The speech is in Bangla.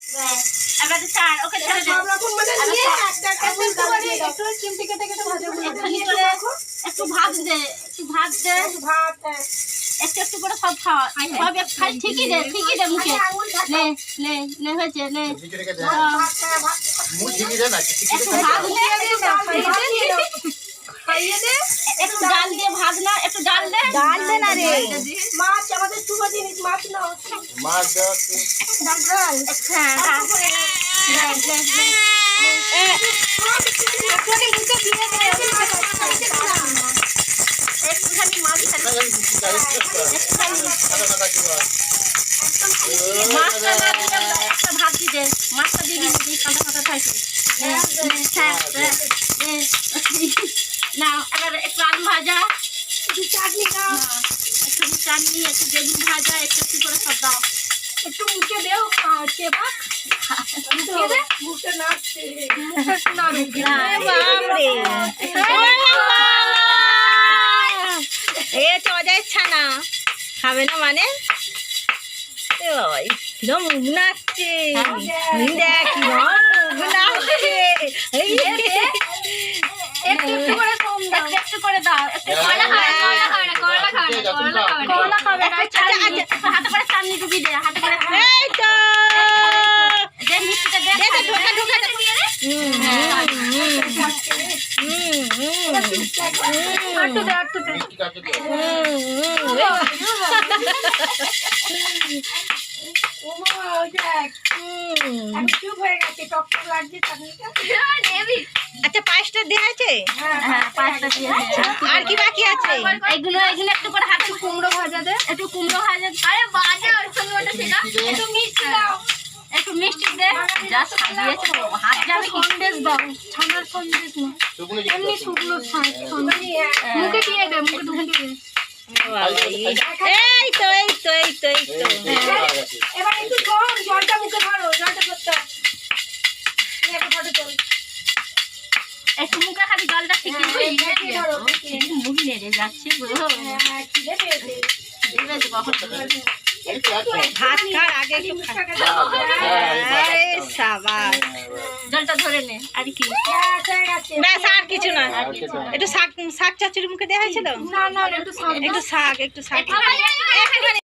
এবারে ছাড়, ওকে ছেড়ে দে। একটু ভাত দে, একটু ভাত দে, একটু একটু করে সব খাওয়া, সব এক খাই। ঠিকই দে মুখে। নে নে নে, হয়েছে, নে। একটু ভাত দে, একটু ডাল দিয়ে ভাত না, একটু ডাল দে। ডাল দে না রে, মাছ আমাদের শুভ জিনিস, মাছ না মাছ দাও। একটুখানি মাছ মাছটা না দিলে একটা ভাত দিতে, মাছটা দিয়ে দিবি, কাঁটা কাঁটা থাকে। না, এবার একটু আলু ভাজা, চাটনি দাও, একটু চাটনি, একটু বেগুন ভাজা, একটু একটু করে সব দাও। একটু মুখে দেও, চেপা মুখে নাচছে, মুখে না ঢুকে এ চজাই ছানা খাবে না মানে কিরম মুখ নাচছে, দেখ কিরম মুখ নাচছে। একটু একটু করে কম দাও, একটু করে দাও। একটু করলা খাবে না, করলা খাবে না, করলা খাবে না। হাতে করে চাটনি ডুবি দে, হাতে করে। এই তো দে মিষ্টিটা দে, ঢোকা ঢোকা একটু দে, একটু দে। ও মা, ওই দেখ, আমি চুপ হয়ে গেছি, টক টক লাগছে চাটনিটা। আচ্ছা পায়েসটা দেওয়া আছে, হ্যাঁ, পাঁচটা দিয়ে দে। আর কি বাকি আছে? এগুলো একটু করে হাতে কুমড়ো ভাজা দে, একটু কুমড়ো ভাজা। আরে বাজে, ওর সঙ্গে ওটা শেখা। একটু মিষ্টি দাও, একটু মিষ্টি দে, যা সাজিয়েছে হাত যাবে। সন্দেশ দাও, ছানার সন্দেশ না, এমনি শুকনো মুখে দিয়ে দে, মুখে ঢুকে দে। এই তো এই তো এই তো এই তো এবার একটু গরম জলটা মুখে ধরো, জলটা ধরতে হবে। একটা ফটো তোল। একটু মুখে খাবি, জলটা ঠিকই ধরো, মুখি নেড়ে যাচ্ছে গো। হ্যাঁ, খিদে পেয়েছে। দেখবে কখন ভাত খাওয়ার আগে একটু আরে সাবাস, জলটা ধরে নে। আর কি, হ্যাঁ, হয়ে গেছে। ব্যাস আর কিছু না। একটু শাক শাক চাচুরি মুখে দেওয়া হয়েছিল, না না, একটু একটু শাক একটু শাক।